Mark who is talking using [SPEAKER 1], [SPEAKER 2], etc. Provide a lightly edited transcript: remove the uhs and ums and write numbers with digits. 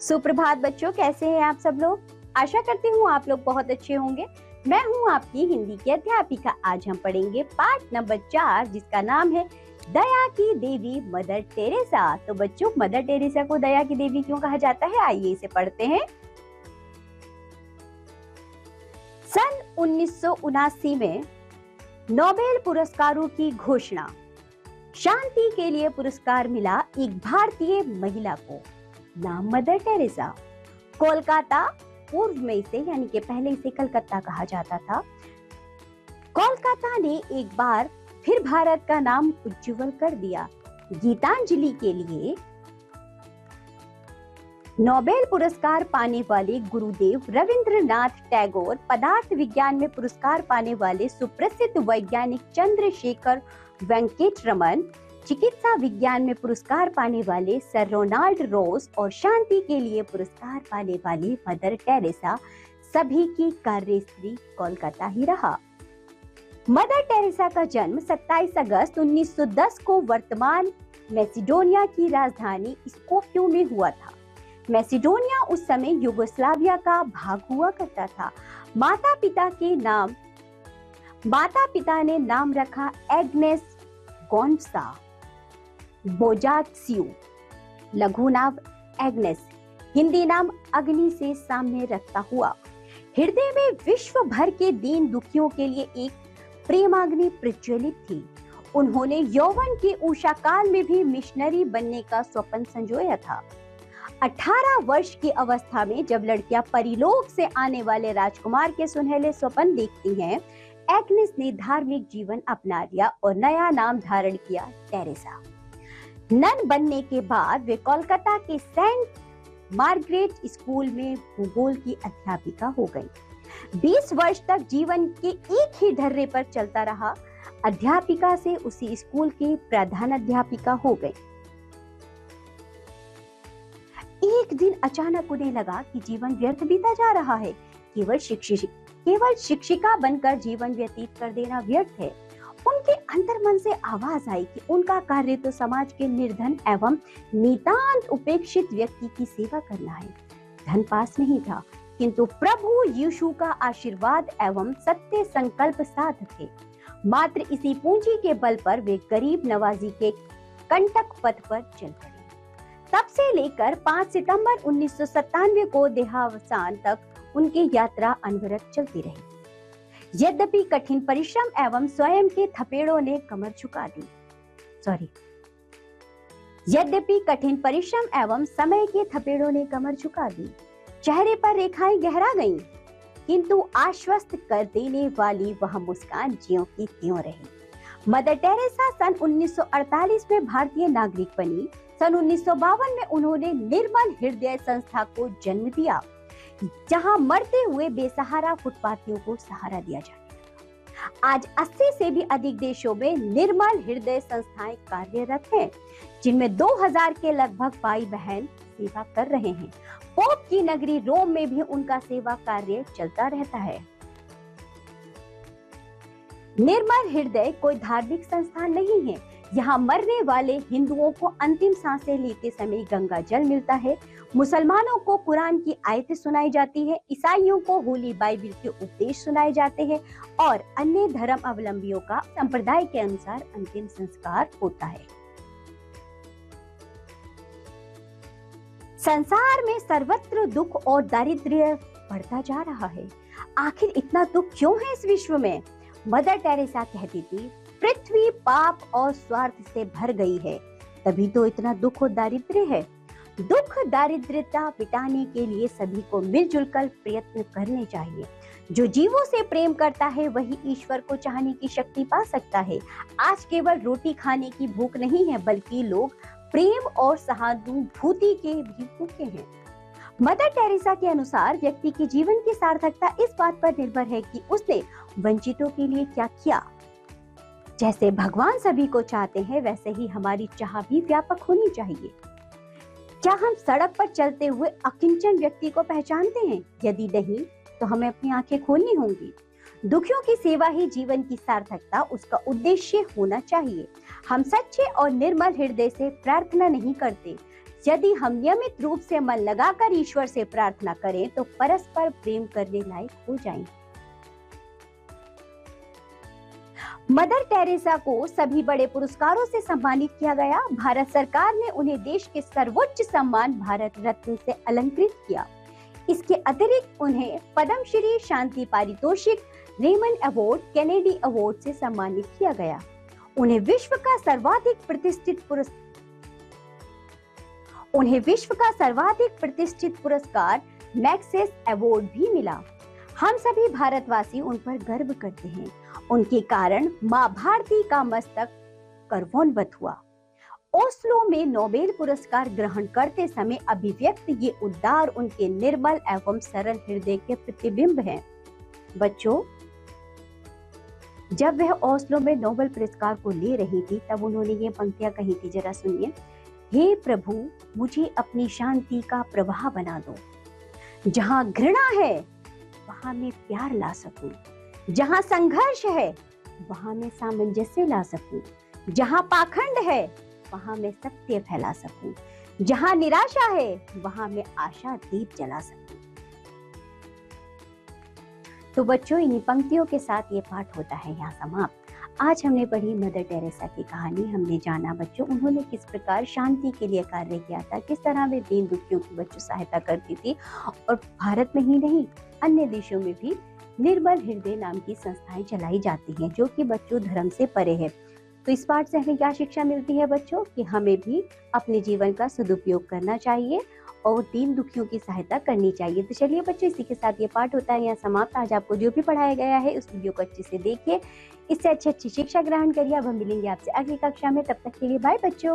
[SPEAKER 1] सुप्रभात बच्चों, कैसे हैं आप सब लोग। आशा करती हूँ आप लोग बहुत अच्छे होंगे। मैं हूँ आपकी हिंदी की अध्यापिका। आज हम पढ़ेंगे पाठ नंबर 4 जिसका नाम है दया की देवी मदर टेरेसा। तो बच्चों, मदर टेरेसा को दया की देवी क्यों कहा जाता है, आइए इसे पढ़ते हैं। सन 1979 में नोबेल पुरस्कारों की घोषणा। शांति के लिए पुरस्कार मिला एक भारतीय महिला को, नाम मदर टेरेसा। कोलकाता, पूर्व में इसे यानी कि पहले इसे कलकत्ता कहा जाता था। कोलकाता ने एक बार फिर भारत का नाम उज्जवल कर दिया। गीतांजलि के लिए नोबेल पुरस्कार पाने वाले गुरुदेव रविंद्रनाथ टैगोर, पदार्थ विज्ञान में पुरस्कार पाने वाले सुप्रसिद्ध वैज्ञानिक चंद्रशेखर वेंकटरमन, चिकित्सा विज्ञान में पुरस्कार पाने वाले सर रोनाल्ड रोज और शांति के लिए पुरस्कार पाने वाली मदर टेरेसा, सभी की कार्यस्त्री कोलकाता ही रहा। मदर टेरेसा का जन्म 27 अगस्त 1910 को वर्तमान मैसिडोनिया की राजधानी स्कोप्ये में हुआ था। मैसिडोनिया उस समय यूगोस्लाविया का भाग हुआ करता था। माता पिता ने नाम रखा एग्नेस गोन्सा बोजाक्सियो, लघु नाम एग्नेस, हिंदी नाम अग्नि से सामने रखता हुआ। हृदय में विश्व भर के दीन दुखियों के लिए एक प्रेमाग्नि प्रज्वलित थी। उन्होंने यौवन के उषा काल में भी मिशनरी बनने का स्वप्न संजोया था। 18 वर्ष की अवस्था में जब लड़कियां परिलोक से आने वाले राजकुमार के सुनहले स्वप्न देखती हैं, एग्नेस ने धार्मिक जीवन अपना लिया और नया नाम धारण किया, टेरेसा। नन बनने के बाद वे कोलकाता के सेंट मार्गरेट स्कूल में भूगोल की अध्यापिका हो गई। 20 वर्ष तक जीवन के एक ही ढर्रे पर चलता रहा। अध्यापिका से उसी स्कूल की प्रधानाध्यापिका हो गई। एक दिन अचानक उन्हें लगा कि जीवन व्यर्थ बीता जा रहा है। केवल शिक्षिका बनकर जीवन व्यतीत कर देना व्यर्थ है। उनके अंतर्मन से आवाज आई कि उनका कार्य तो समाज के निर्धन एवं नितांत उपेक्षित व्यक्ति की सेवा करना है। धन पास नहीं था, किंतु प्रभु यीशु का आशीर्वाद एवं सत्य संकल्प साथ थे। मात्र इसी पूंजी के बल पर वे गरीब नवाजी के कंटक पथ पर चल पड़े। तब से लेकर 5 सितंबर 1997 को देहावसान तक उनकी यात्रा अनवरत चलती रही। यद्यपि कठिन परिश्रम एवं स्वयं के थपेड़ों ने कमर झुका दी। यद्यपि कठिन परिश्रम एवं समय के थपेड़ों ने कमर झुका दी, चेहरे पर रेखाएं गहरा गईं, किंतु आश्वस्त कर देने वाली वह मुस्कान ज्यों की त्यों रही। मदर टेरेसा सन 1948 में भारतीय नागरिक बनी। सन 1952 में उन्होंने निर्मल हृदय संस्था को जन्म दिया, जहां मरते हुए बेसहारा फुटपाथियों को सहारा दिया जाता है। आज 80 से भी अधिक देशों में निर्मल हृदय संस्थाएं कार्यरत हैं, जिनमें 2000 के लगभग भाई बहन सेवा कर रहे हैं। पोप की नगरी रोम में भी उनका सेवा कार्य चलता रहता है। निर्मल हृदय कोई धार्मिक संस्था नहीं है। यहाँ मरने वाले हिंदुओं को अंतिम सांसें लेते समय गंगा जल मिलता है। मुसलमानों को कुरान की आयतें सुनाई जाती है। ईसाइयों को होली बाइबिल के उपदेश सुनाए जाते हैं और अन्य धर्म अवलंबियों का संप्रदाय के अनुसार अंतिम संस्कार होता है। संसार में सर्वत्र दुख और दारिद्र्य बढ़ता जा रहा है। आखिर इतना दुख क्यों है इस विश्व में? मदर टेरेसा कहती थी, पृथ्वी पाप और स्वार्थ से भर गई है, तभी तो इतना दुख और दारिद्र्य है। दुख दारिद्र्यता मिटाने के लिए सभी को मिलजुल कर प्रयत्न करने चाहिए। जो जीवों से प्रेम करता है वही ईश्वर को चाहने की शक्ति पा सकता है। आज केवल रोटी खाने की भूख नहीं है, बल्कि लोग प्रेम और सहानुभूति के भी भूखे हैं। मदर टेरेसा के अनुसार व्यक्ति के जीवन की सार्थकता इस बात पर निर्भर है कि उसने वंचितों के लिए क्या किया। जैसे भगवान सभी को चाहते हैं, वैसे ही हमारी चाह भी व्यापक होनी चाहिए। क्या हम सड़क पर चलते हुए अकिंचन व्यक्ति को पहचानते हैं? यदि नहीं, तो हमें अपनी आंखें खोलनी होंगी। दुखियों की सेवा ही जीवन की सार्थकता, उसका उद्देश्य होना चाहिए। हम सच्चे और निर्मल हृदय से प्रार्थना नहीं करते, यदि हम नियमित रूप से मन लगाकर ईश्वर से प्रार्थना करें तो परस्पर प्रेम करने लायक हो जाएंगे। मदर टेरेसा को सभी बड़े पुरस्कारों से सम्मानित किया गया। भारत सरकार ने उन्हें देश के सर्वोच्च सम्मान भारत रत्न से अलंकृत किया। इसके अतिरिक्त उन्हें पद्मश्री, शांति पारितोषिक, रेमन अवार्ड, कैनेडी अवार्ड से सम्मानित किया गया। उन्हें विश्व का सर्वाधिक प्रतिष्ठित पुरस्कार मैग्सेस अवार्ड भी मिला। हम सभी भारतवासी उन पर गर्व करते हैं। उनके कारण मां भारती का मस्तक गर्वान्वित हुआ। ओस्लो में नोबेल पुरस्कार ग्रहण करते समय अभिव्यक्त ये उद्गार उनके निर्मल एवं सरल हृदय के प्रतिबिंब हैं। बच्चों, जब वह ओस्लो में नोबेल पुरस्कार को ले रही थी तब उन्होंने ये पंक्तियां कही थी, जरा सुनिए। हे प्रभु, मुझे अपनी शांति का प्रवाह बना दो। जहां घृणा है वहां मैं प्यार ला सकूं, जहां संघर्ष है वहां मैं सामंजस्य ला सकूं, जहां पाखंड है वहां मैं सत्य फैला सकूं, जहां निराशा है वहां मैं आशा दीप जला सकूं। तो बच्चों, इन्हीं पंक्तियों के साथ ये पाठ होता है यहाँ समाप्त। आज हमने पढ़ी मदर टेरेसा की कहानी। हमने जाना बच्चों उन्होंने किस प्रकार शांति के लिए कार्य किया था, किस तरह वे दीन दुखियों की बच्चों सहायता करती थी। और भारत में ही नहीं, अन्य देशों में भी निर्मल हृदय नाम की संस्थाएं चलाई जाती हैं जो कि बच्चों धर्म से परे है। तो इस पाठ से हमें क्या शिक्षा मिलती है बच्चों, कि हमें भी अपने जीवन का सदुपयोग करना चाहिए और दीन दुखियों की सहायता करनी चाहिए। तो चलिए बच्चों, इसी के साथ ये पाठ होता है यहाँ समाप्त। आज आपको जो भी पढ़ाया गया है उस वीडियो को अच्छे से देखिए, इससे अच्छी शिक्षा ग्रहण करिए। अब हम मिलेंगे आपसे अगली कक्षा में, तब तक के लिए बाय बच्चों।